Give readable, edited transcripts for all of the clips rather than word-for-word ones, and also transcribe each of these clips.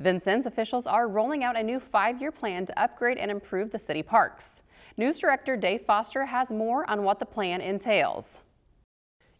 Vincennes officials are rolling out a new 5-year plan to upgrade and improve the city parks. News Director Dave Foster has more on what the plan entails.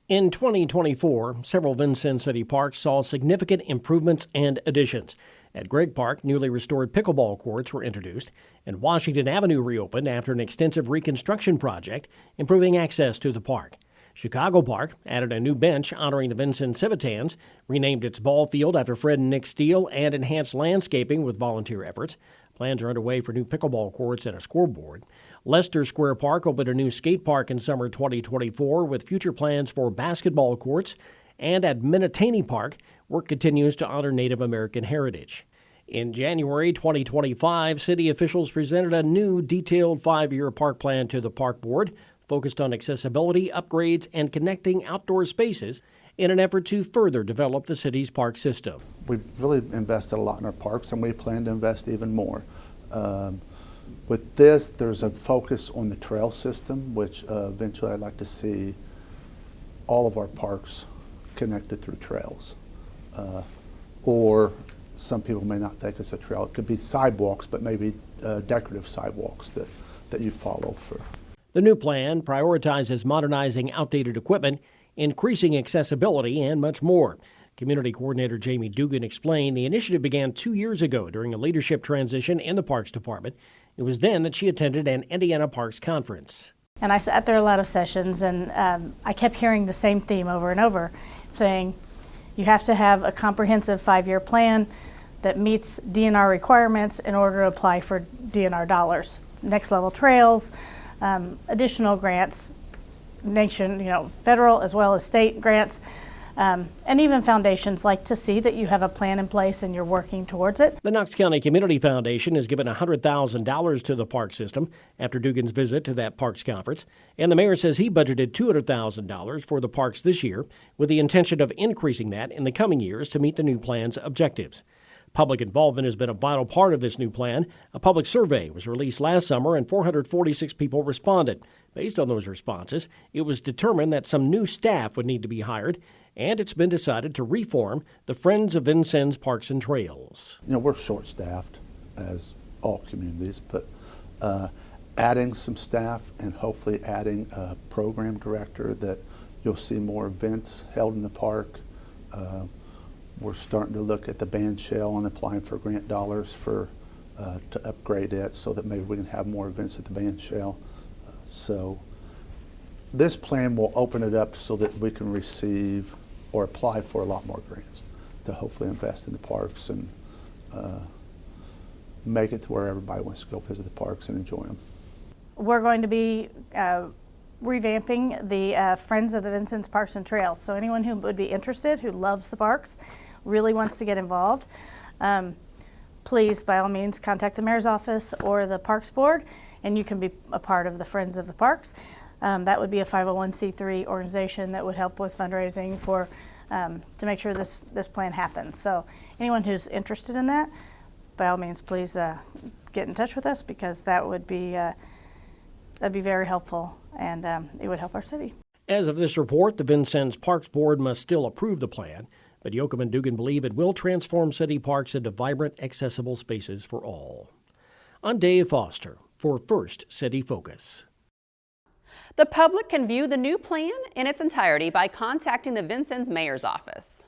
In 2024, several Vincennes city parks saw significant improvements and additions. At Gregg Park, newly restored pickleball courts were introduced, and Washington Avenue reopened after an extensive reconstruction project, improving access to the park. Chicago Park added a new bench honoring the Vincennes Civitans, renamed its ball field after Fred and Nick Steele, and enhanced landscaping with volunteer efforts. Plans are underway for new pickleball courts and a scoreboard. Leicester Square Park opened a new skate park in summer 2024 with future plans for basketball courts. And at Minnetaney Park, work continues to honor Native American heritage. In January 2025, city officials presented a new detailed 5-year park plan to the park board, focused on accessibility, upgrades, and connecting outdoor spaces in an effort to further develop the city's park system. We've really invested a lot in our parks, and we plan to invest even more. With this, there's a focus on the trail system, which eventually I'd like to see all of our parks connected through trails. Or some people may not think it's a trail. It could be sidewalks, but maybe decorative sidewalks that you follow for. The new plan prioritizes modernizing outdated equipment, increasing accessibility, and much more. Community Coordinator Jamie Dugan explained the initiative began 2 years ago during a leadership transition in the Parks Department. It was then that she attended an Indiana Parks conference. And I sat there a lot of sessions, and I kept hearing the same theme over and over, saying you have to have a comprehensive 5-year plan that meets DNR requirements in order to apply for DNR dollars. Next level trails, additional grants, federal as well as state grants, and even foundations like to see that you have a plan in place and you're working towards it. The Knox County Community Foundation has given $100,000 to the park system after Dugan's visit to that parks conference, and the mayor says he budgeted $200,000 for the parks this year with the intention of increasing that in the coming years to meet the new plan's objectives. Public involvement has been a vital part of this new plan. A public survey was released last summer and 446 people responded. Based on those responses, it was determined that some new staff would need to be hired, and it's been decided to reform the Friends of Vincennes Parks and Trails. We're short-staffed, as all communities, but adding some staff and hopefully adding a program director that you'll see more events held in the park. We're starting to look at the band shell and applying for grant dollars to upgrade it so that maybe we can have more events at the band shell. So this plan will open it up so that we can receive or apply for a lot more grants to hopefully invest in the parks and make it to where everybody wants to go visit the parks and enjoy them. We're going to be revamping the Friends of the Vincennes Parks and Trails. So anyone who would be interested, who loves the parks, really wants to get involved, please, by all means, contact the mayor's office or the Parks Board, and you can be a part of the Friends of the Parks. That would be a 501c3 organization that would help with fundraising for to make sure this plan happens. So anyone who's interested in that, by all means, please get in touch with us, because that would be that'd be very helpful, and it would help our city. As of this report, the Vincennes Parks Board must still approve the plan, but Yoakum and Dugan believe it will transform city parks into vibrant, accessible spaces for all. I'm Dave Foster for First City Focus. The public can view the new plan in its entirety by contacting the Vincennes Mayor's office.